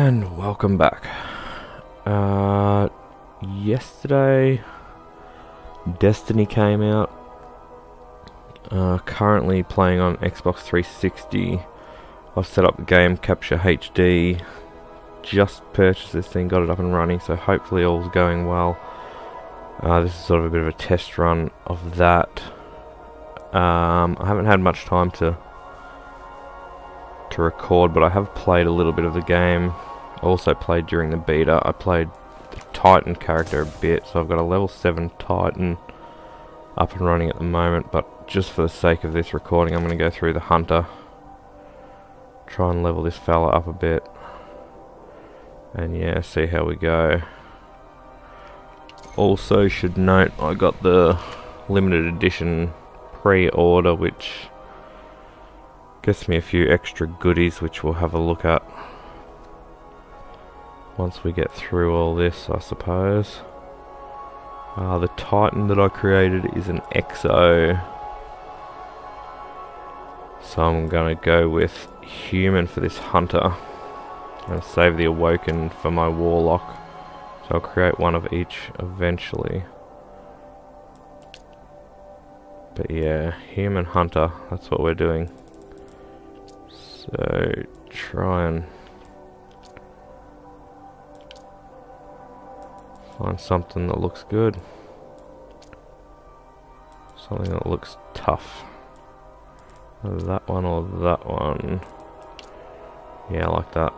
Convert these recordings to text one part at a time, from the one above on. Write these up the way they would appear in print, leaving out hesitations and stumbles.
And welcome back. Yesterday, Destiny came out. Currently playing on Xbox 360. I've set up the game Capture HD. Just purchased this thing, got it up and running, so hopefully all's going well. This is sort of a bit of a test run of that. I haven't had much time to record, but I have played a little bit of the game. I also played during the beta. I played the Titan character a bit, so I've got a level 7 Titan up and running at the moment, but just for the sake of this recording I'm going to go through the Hunter, try and level this fella up a bit, and yeah, see how we go. Also should note I got the limited edition pre-order, which gets me a few extra goodies which we'll have a look at once we get through all this, I suppose. The Titan that I created is an EXO, so I'm gonna go with human for this Hunter. I'm gonna save the Awoken for my Warlock, so I'll create one of each eventually. But yeah, human Hunter, that's what we're doing. So try and find something that looks good. Something that looks tough. That one or that one. Yeah, I like that.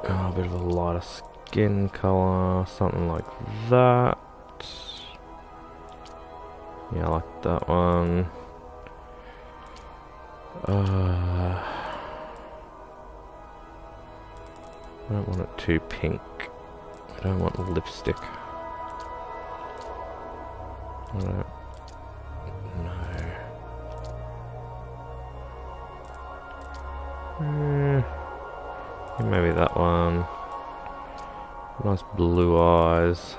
A bit of a lighter skin colour, something like that. Yeah, I like that one. I don't want it too pink. I don't want lipstick. I don't know. Maybe that one. Nice blue eyes.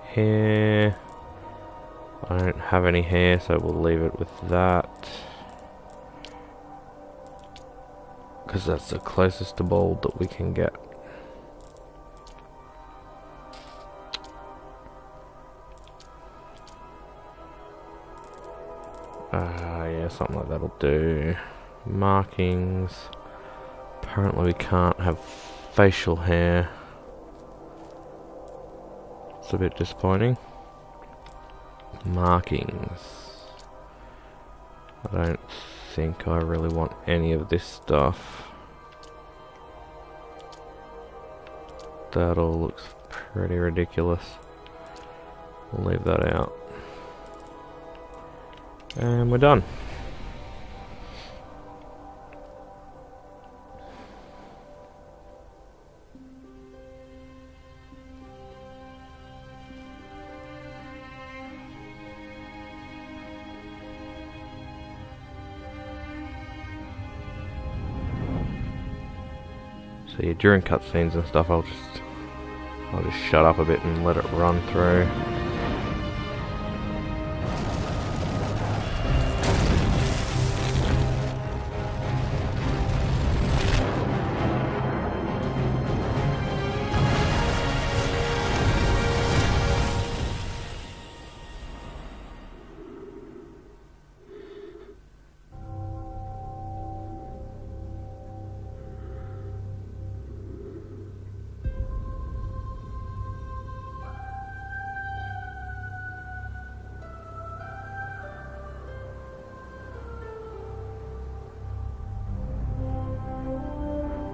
Hair. I don't have any hair, so we'll leave it with that, because that's the closest to bald that we can get. Yeah, something like that'll do. Markings. Apparently we can't have facial hair. It's a bit disappointing. Markings. I don't think I really want any of this stuff. That all looks pretty ridiculous. We'll leave that out. And we're done. So yeah, during cutscenes and stuff, I'll just shut up a bit and let it run through.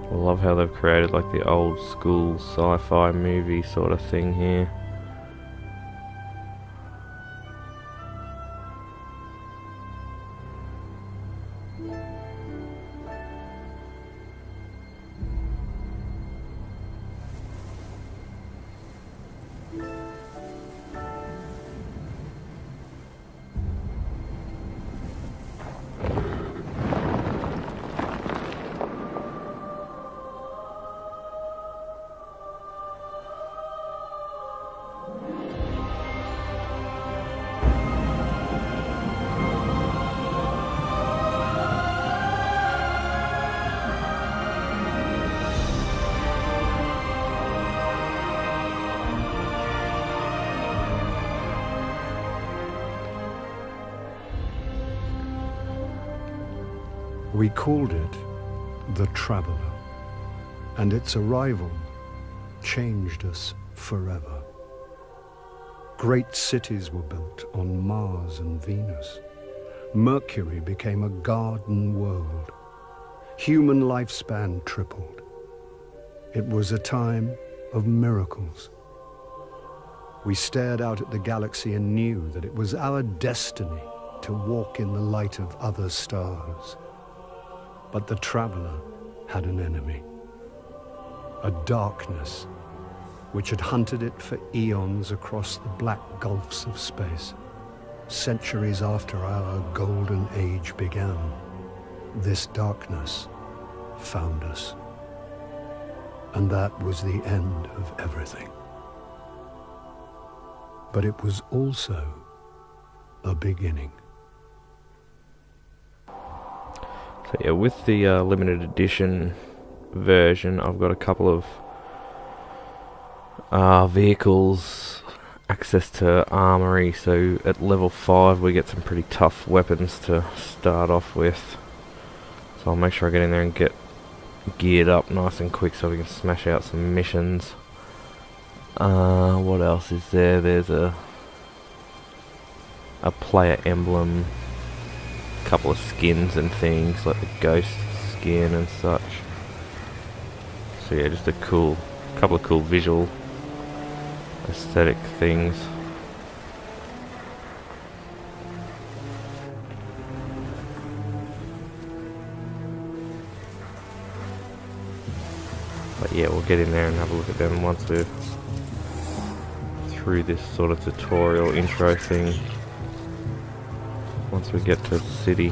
I love how they've created like the old school sci-fi movie sort of thing here. We called it the Traveler, and its arrival changed us forever. Great cities were built on Mars and Venus. Mercury became a garden world. Human lifespan tripled. It was a time of miracles. We stared out at the galaxy and knew that it was our destiny to walk in the light of other stars. But the Traveler had an enemy, a darkness which had hunted it for eons across the black gulfs of space. Centuries after our golden age began, this darkness found us. And that was the end of everything. But it was also a beginning. So yeah, with the limited edition version, I've got a couple of vehicles, access to armory, so at level 5 we get some pretty tough weapons to start off with. So I'll make sure I get in there and get geared up nice and quick so we can smash out some missions. What else is there? There's a player emblem, a couple of skins and things like the ghost skin and such. So yeah, just a couple of cool visual aesthetic things. But yeah, we'll get in there and have a look at them once we're through this sort of tutorial intro thing. Once we get to the city.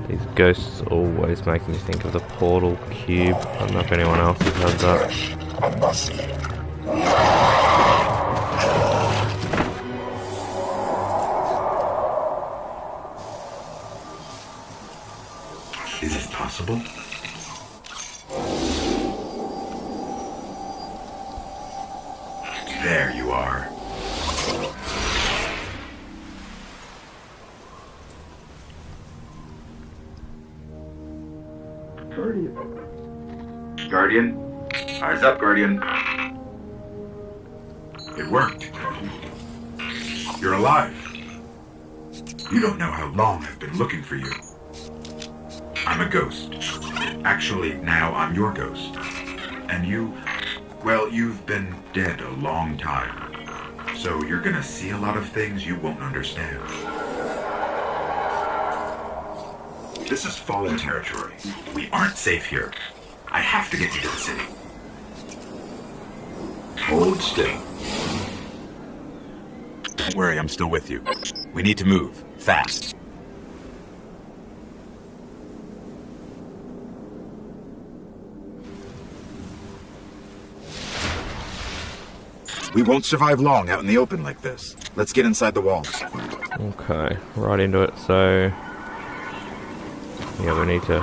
These ghosts always make me think of the Portal cube. I don't know if anyone else has had that. Is it possible? There you are. Guardian? Eyes up, Guardian. It worked. You're alive. You don't know how long I've been looking for you. I'm a ghost. Actually, now I'm your ghost. And you, well, you've been dead a long time. So you're gonna see a lot of things you won't understand. This is Fallen territory. We aren't safe here. I have to get you to the city. Hold still. Don't worry, I'm still with you. We need to move. Fast. We won't survive long out in the open like this. Let's get inside the walls. Okay, right into it. So yeah, we need to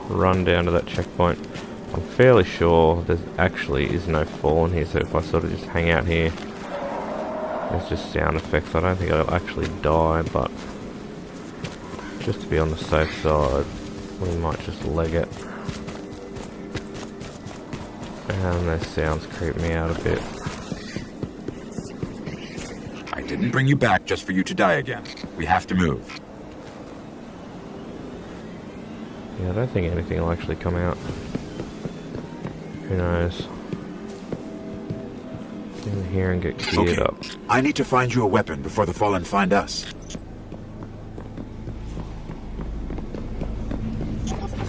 run down to that checkpoint. I'm fairly sure there actually is no Fallen here, so if I sort of just hang out here, it's just sound effects. I don't think I'll actually die, but just to be on the safe side, we might just leg it. And those sounds creep me out a bit. I didn't bring you back just for you to die again. We have to move. Yeah, I don't think anything will actually come out. Who knows? Get in here and get geared up. I need to find you a weapon before the Fallen find us.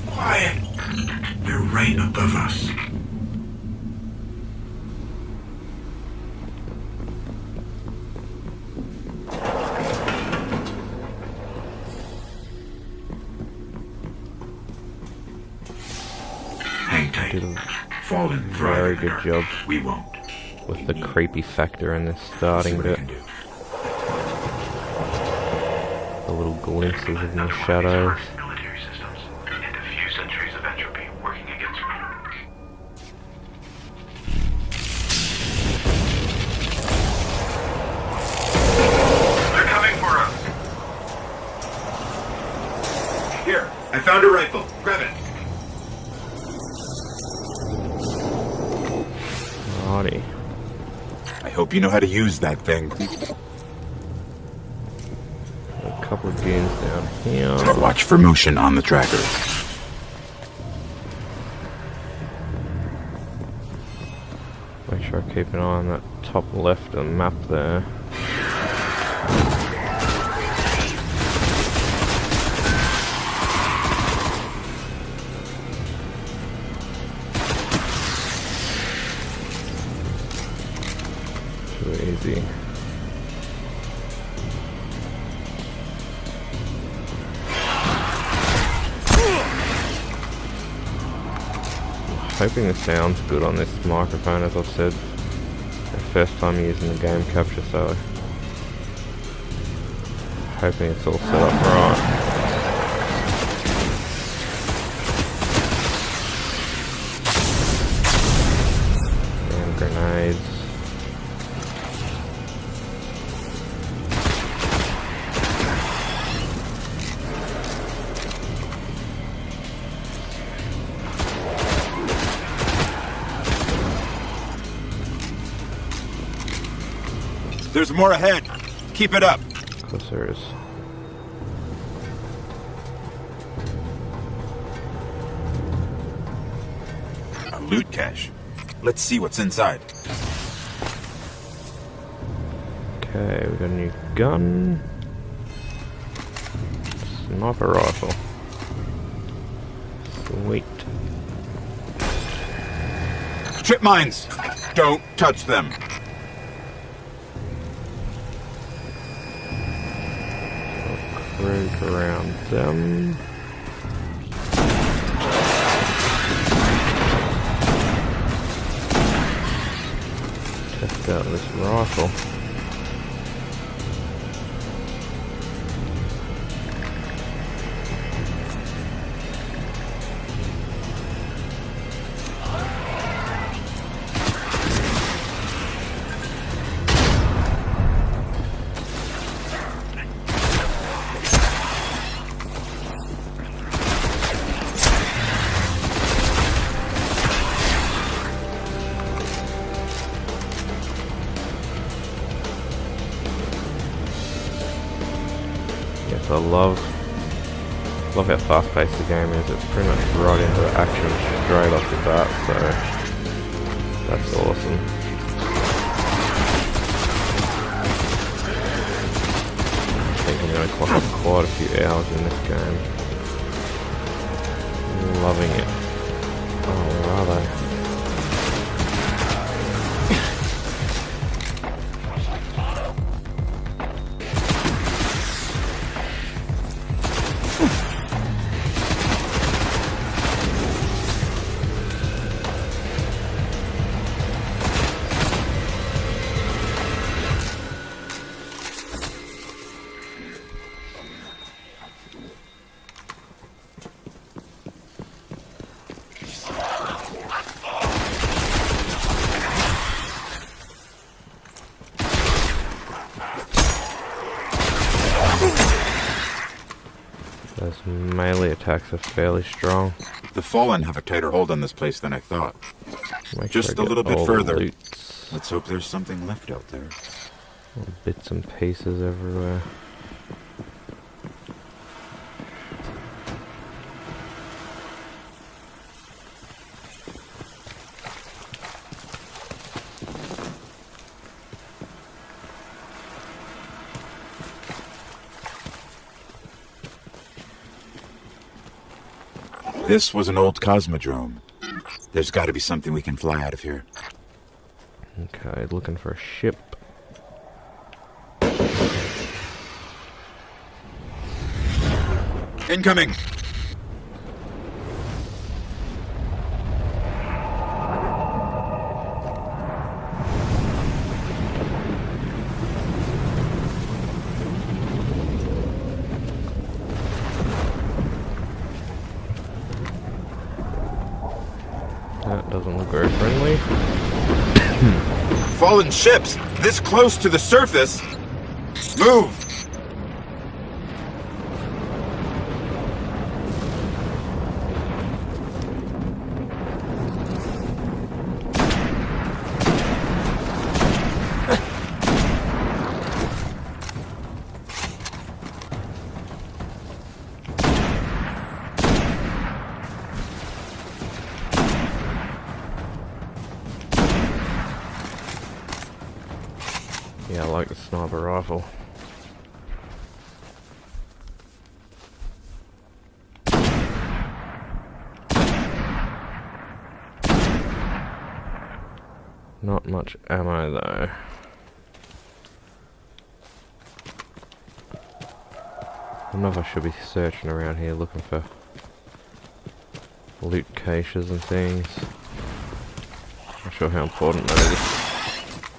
Quiet! They're right above us. Hang tight. Fallen Very good job. We won't. with the creepy factor in this starting See what I bit. can do. The little glimpses in the shadows. Military systems and a few centuries of entropy working against me. They're coming for us. Here, I found a rifle. Grab it. Alrighty. I hope you know how to use that thing. A couple of goons down here. Watch for motion on the tracker. Make sure I keep an eye on that top left of the map there. Too easy. Hoping the sound's good on this microphone, as I've said. The first time using the game capture, so hoping it's all set up right. And grenades. There's more ahead. Keep it up. Of course there is. A loot cache. Let's see what's inside. Okay, we got a new gun. Sniper rifle. Sweet. Trip mines. Don't touch them. Cruise around them. Test out this rifle. Yes, I love how fast-paced the game is. It's pretty much right into the action straight off the bat, so that's awesome. I think I'm going to clock up quite a few hours in this game. Loving it. Oh, where are they? Those melee attacks are fairly strong. The Fallen have a tighter hold on this place than I thought. Make Just sure I a little get bit all the further. loots. Let's hope there's something left out there. Little bits and pieces everywhere. This was an old cosmodrome. There's got to be something we can fly out of here. Okay, looking for a ship. Incoming! That doesn't look very friendly. Fallen ships! This close to the surface! Move! Yeah, I like the sniper rifle. Not much ammo though. I don't know if I should be searching around here looking for loot caches and things. Not sure how important that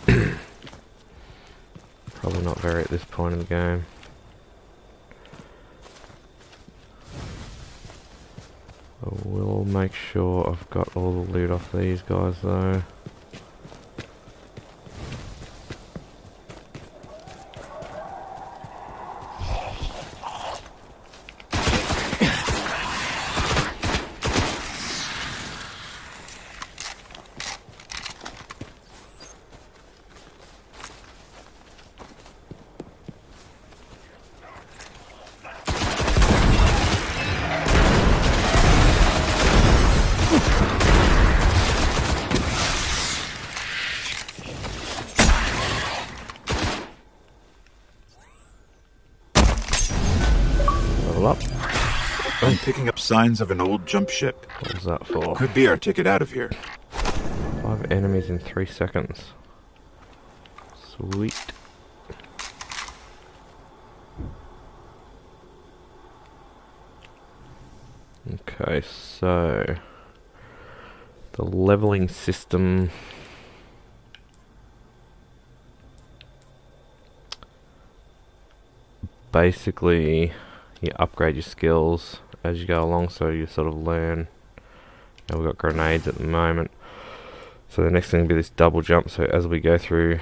is. Probably not very at this point in the game. I will make sure I've got all the loot off these guys though. Level up. I'm picking up signs of an old jump ship. What was that for? Could be our ticket out of here. 5 enemies in 3 seconds. Sweet. Okay, so the leveling system. Basically, you upgrade your skills as you go along, so you sort of learn. Now we've got grenades at the moment. So the next thing will be this double jump, so as we go through,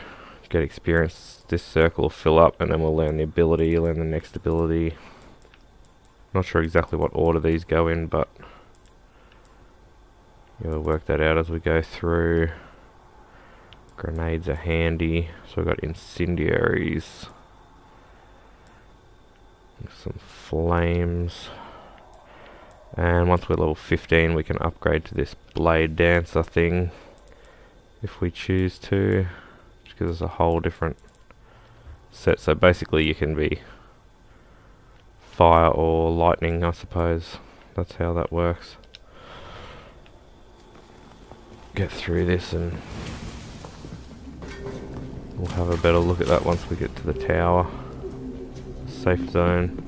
get experience, this circle will fill up, and then we'll learn the ability, learn the next ability. Not sure exactly what order these go in, but you'll work that out as we go through. Grenades are handy, so we've got incendiaries. Some flames. And once we're level 15, we can upgrade to this blade dancer thing if we choose to, which gives us a whole different set. So basically you can be fire or lightning, I suppose. That's how that works. Get through this and we'll have a better look at that once we get to the tower. Safe zone.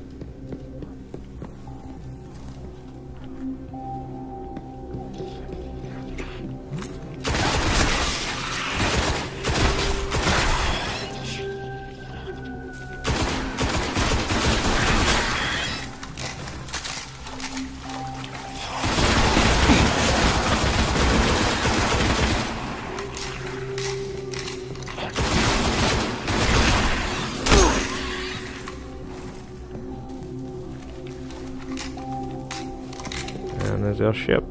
And there's our ship.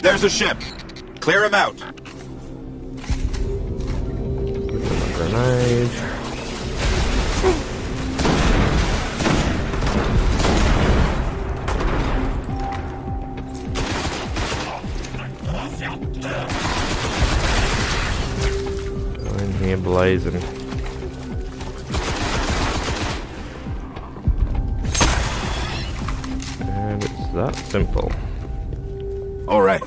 There's a ship! Clear him out! Grenade. Go in here blazing. And it's that simple. Alright,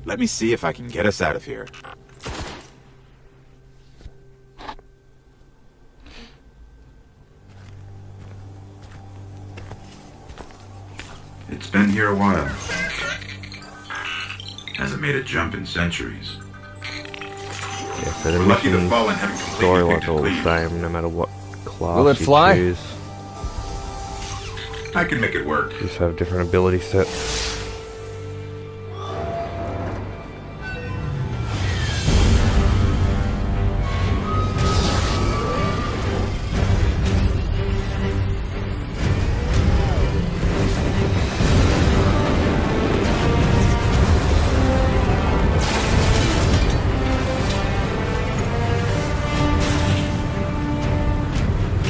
let me see if I can get us out of here. It's been here a while. Hasn't made a jump in centuries. Yeah, So the We're lucky the missions, Fallen haven't completely storylines picked are all it the clean. same, no matter what class Will it you fly? choose. I can make it work. Just have different ability sets.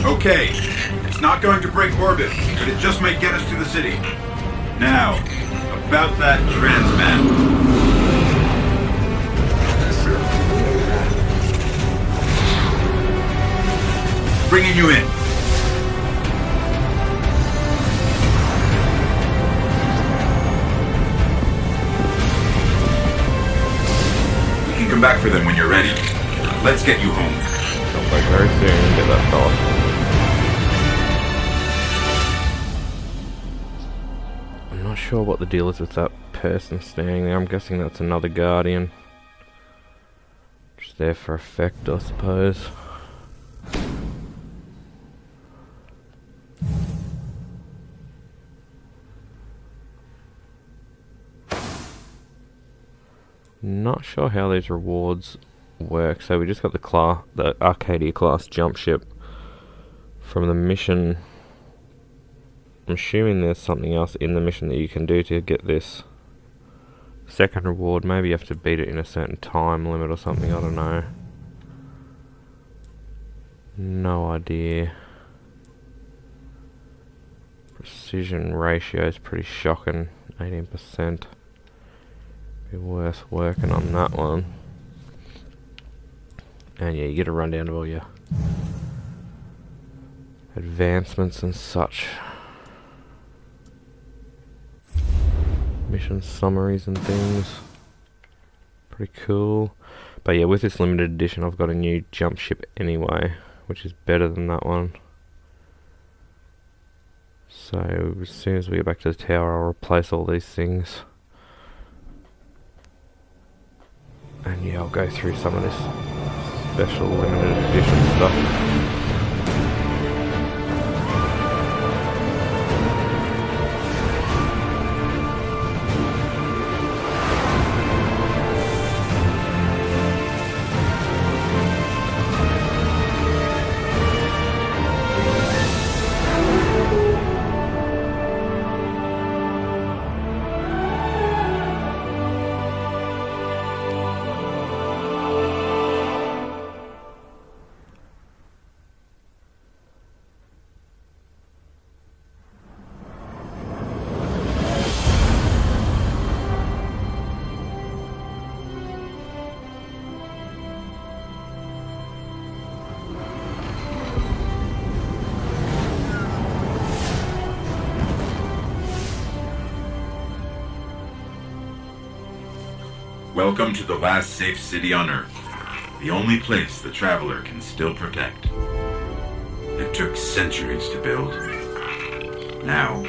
Okay, it's not going to break orbit, but it just might get us to the city. Now, about that transmat. Bringing you in. We can come back for them when you're ready. Let's get you home. Come back very soon and get that fella. I'm not sure what the deal is with that person standing there. I'm guessing that's another Guardian. Just there for effect, I suppose. Not sure how these rewards work. So we just got the Arcadia class jump ship from the mission. I'm assuming there's something else in the mission that you can do to get this second reward. Maybe you have to beat it in a certain time limit or something, I don't know. No idea. Precision ratio is pretty shocking, 18%. Be worth working on that one. And yeah, you get a rundown of all your advancements and such. Mission summaries and things. Pretty cool. But yeah, with this limited edition I've got a new jump ship anyway, which is better than that one. So as soon as we get back to the tower I'll replace all these things. And yeah, I'll go through some of this special limited edition stuff. Welcome to the last safe city on Earth. The only place the Traveler can still protect. It took centuries to build. Now,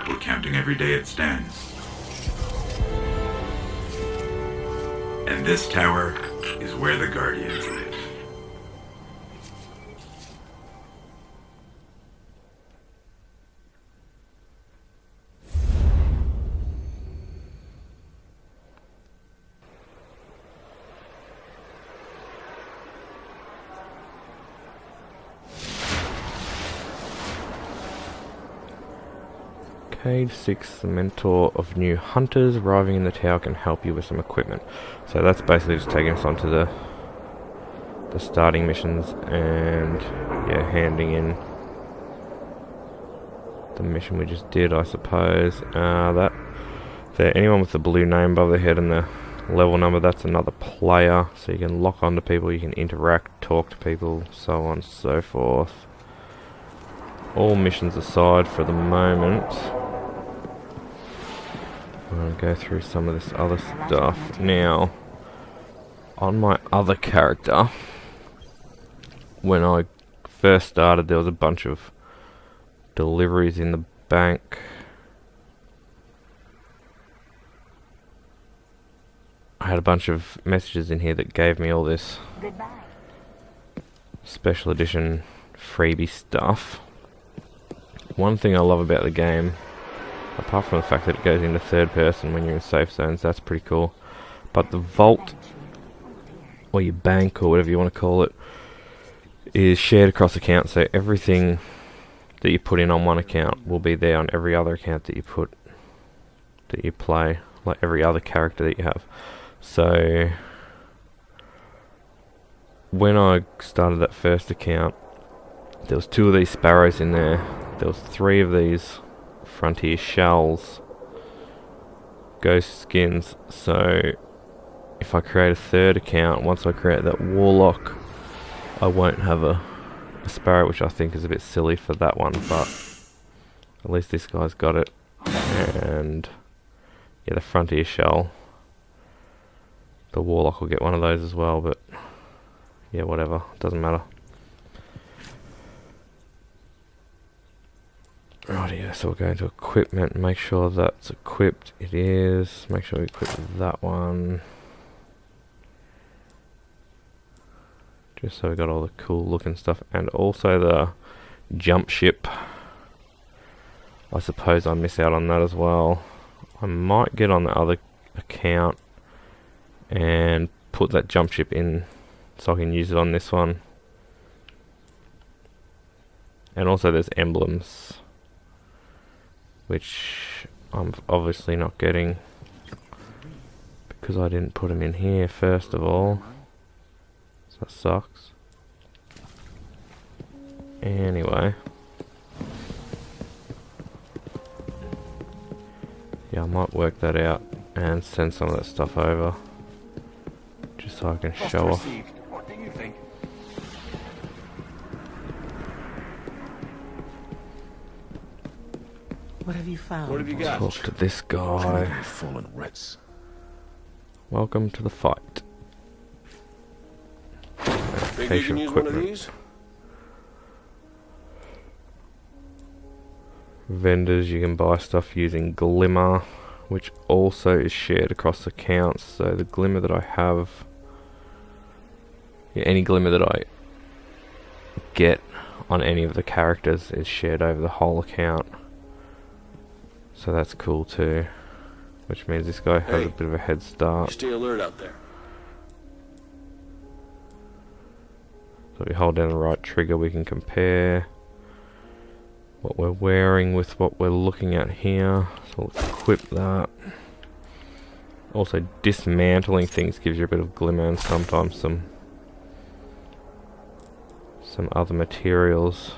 we're counting every day it stands. And this tower is where the Guardians live. Cade 6, the mentor of new hunters arriving in the tower can help you with some equipment. So that's basically just taking us onto the starting missions and yeah, handing in the mission we just did, I suppose. Anyone with the blue name above their head and the level number, that's another player. So you can lock onto people, you can interact, talk to people, so on and so forth. All missions aside for the moment. I'm going to go through some of this other stuff. Now, on my other character, when I first started there was a bunch of deliveries in the bank. I had a bunch of messages in here that gave me all this special edition freebie stuff. One thing I love about the game, apart from the fact that it goes into third person when you're in safe zones, that's pretty cool. But the vault, or your bank, or whatever you want to call it, is shared across accounts, so everything that you put in on one account will be there on every other account that you play, like every other character that you have. So when I started that first account, there was 2 of these sparrows in there. There was 3 of these frontier shells, ghost skins. So if I create a third account, once I create that warlock, I won't have a sparrow, which I think is a bit silly for that one, but at least this guy's got it. And yeah, the frontier shell, the warlock will get one of those as well, but yeah, whatever, doesn't matter. Rightio, so we'll go into equipment, make sure that's equipped. It is. Make sure we equip that one, just so we got all the cool looking stuff. And also the jump ship, I suppose I miss out on that as well. I might get on the other account and put that jump ship in so I can use it on this one. And also there's emblems, which I'm obviously not getting because I didn't put them in here first of all. So that sucks. Anyway. Yeah, I might work that out and send some of that stuff over, just so I can show off. What do you think? What have you found? What have you got? Talk to this guy. Fallen rats. Welcome to the fight. Think Case you can of use one of equipment. these? Vendors, you can buy stuff using Glimmer, which also is shared across accounts. So the Glimmer that I have, yeah, any Glimmer that I get on any of the characters is shared over the whole account. So that's cool too, which means this guy has Hey. a bit of a head start. Stay alert out there. So if we hold down the right trigger, we can compare what we're wearing with what we're looking at here. So we'll equip that. Also, dismantling things gives you a bit of Glimmer, and sometimes some other materials,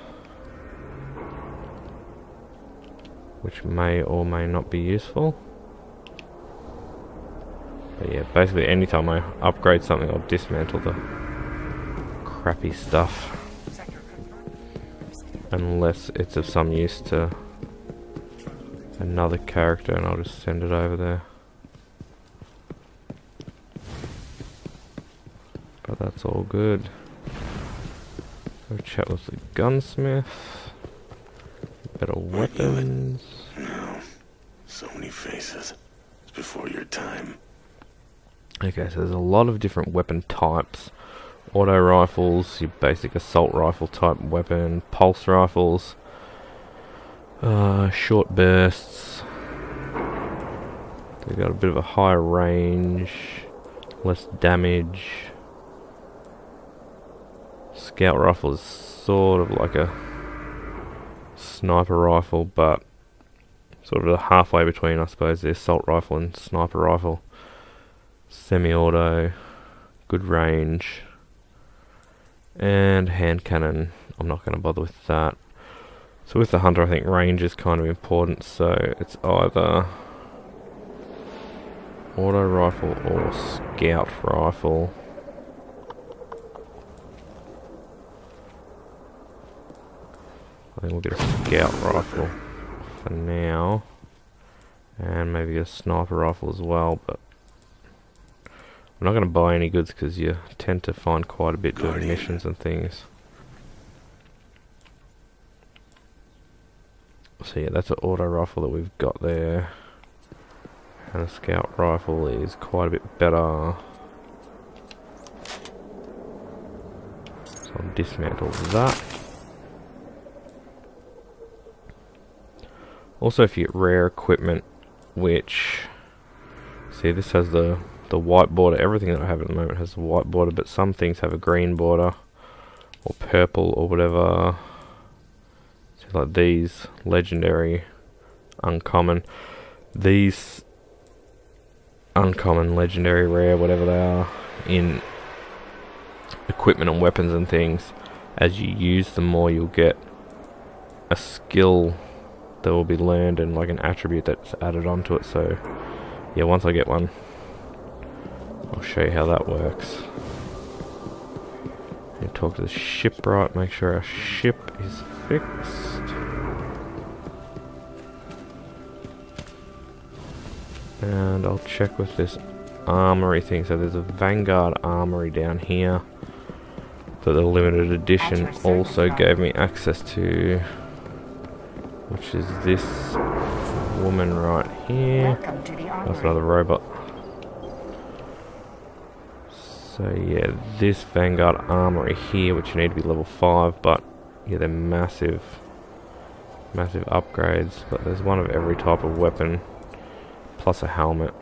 which may or may not be useful. But yeah, basically anytime I upgrade something, I'll dismantle the crappy stuff, unless it's of some use to another character, and I'll just send it over there. But that's all good. Go chat with the gunsmith. Better weapons. No. So many faces. It's before your time. Okay, so there's a lot of different weapon types. Auto rifles, your basic assault rifle type weapon, pulse rifles, short bursts. They've got a bit of a higher range, less damage. Scout rifle is sort of like a sniper rifle, but sort of halfway between, I suppose, the assault rifle and sniper rifle. Semi-auto, good range. And hand cannon, I'm not going to bother with that. So with the hunter, I think range is kind of important, so it's either auto rifle or scout rifle. I think we'll get a scout rifle for now, and maybe a sniper rifle as well, but I'm not going to buy any goods because you tend to find quite a bit of missions and things. So yeah, that's an auto rifle that we've got there. And a scout rifle is quite a bit better. So I'll dismantle that. Also, if you get rare equipment, which... See, this has the white border. Everything that I have at the moment has the white border, but some things have a green border. Or purple, or whatever. So like these, legendary, uncommon. These... uncommon, legendary, rare, whatever they are, in equipment and weapons and things, as you use them more, you'll get a skill that will be learned and like an attribute that's added onto it. So yeah, once I get one, I'll show you how that works. And talk to the shipwright, make sure our ship is fixed. And I'll check with this armory thing. So there's a Vanguard armory down here that the limited edition also gave me access to, which is this woman right here. That's another robot. So yeah, this Vanguard armory here, which you need to be level 5, but yeah, they're massive upgrades. But there's one of every type of weapon, plus a helmet.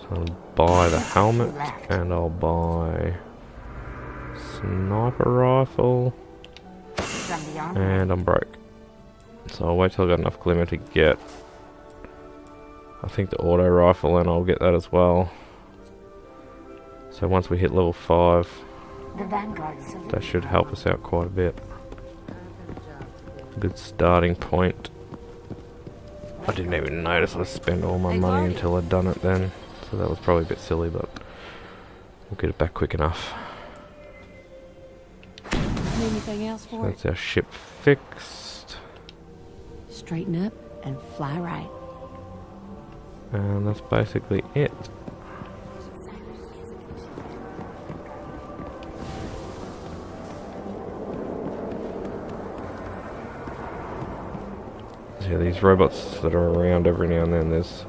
So I'll buy the helmet, and I'll buy sniper rifle, and I'm broke. So I'll wait till I got enough glimmer to get, I think, the auto rifle, and I'll get that as well. So once we hit level 5, that should help us out quite a bit. Good starting point. I didn't even notice I spent all my money until I'd done it then. So that was probably a bit silly, but we'll get it back quick enough. Anything else So for it? that's our ship fixed. Straighten up and fly right. And that's basically it. Yeah, these robots that are around every now and then, there's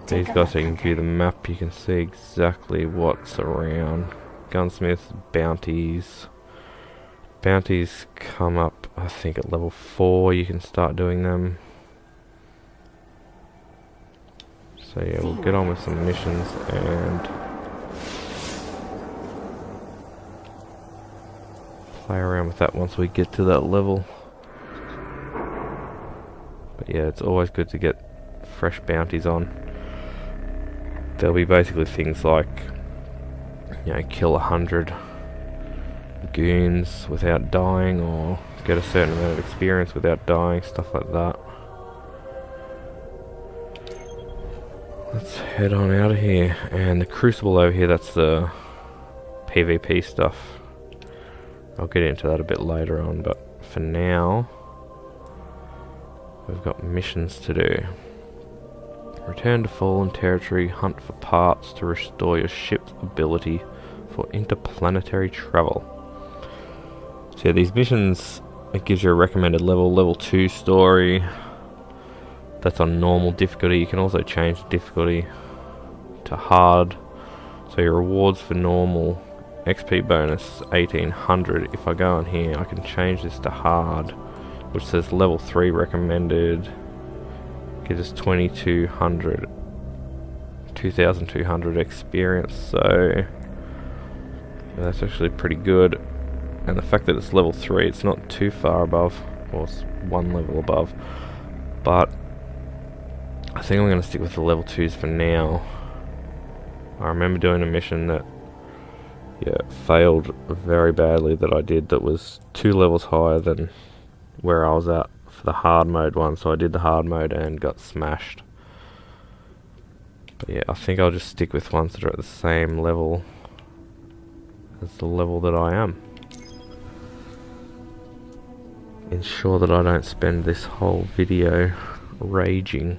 these guys, so you can view the map, you can see exactly what's around. Gunsmiths, bounties. Bounties come up, I think, at level 4, you can start doing them. So yeah, we'll get on with some missions and play around with that once we get to that level. But yeah, it's always good to get fresh bounties on. There'll be basically things like, you know, kill 100 goons without dying, or get a certain amount of experience without dying, stuff like that. Let's head on out of here. And the Crucible over here, that's the PvP stuff. I'll get into that a bit later on, but for now, we've got missions to do. Return to fallen territory, hunt for parts to restore your ship's ability for interplanetary travel. So yeah, these missions, it gives you a recommended level, level 2 story. That's on normal difficulty. You can also change the difficulty to hard. So your rewards for normal, XP bonus 1800. If I go on here, I can change this to hard, which says level 3 recommended. Gives us 2200 experience, so yeah, that's actually pretty good. And the fact that it's level 3, it's not too far above, or it's one level above, but I think I'm going to stick with the level 2s for now. I remember doing a mission that, yeah, failed very badly, that I did, that was 2 levels higher than where I was at for the hard mode one, so I did the hard mode and got smashed. But yeah, I think I'll just stick with ones that are at the same level as the level that I am. Ensure that I don't spend this whole video raging.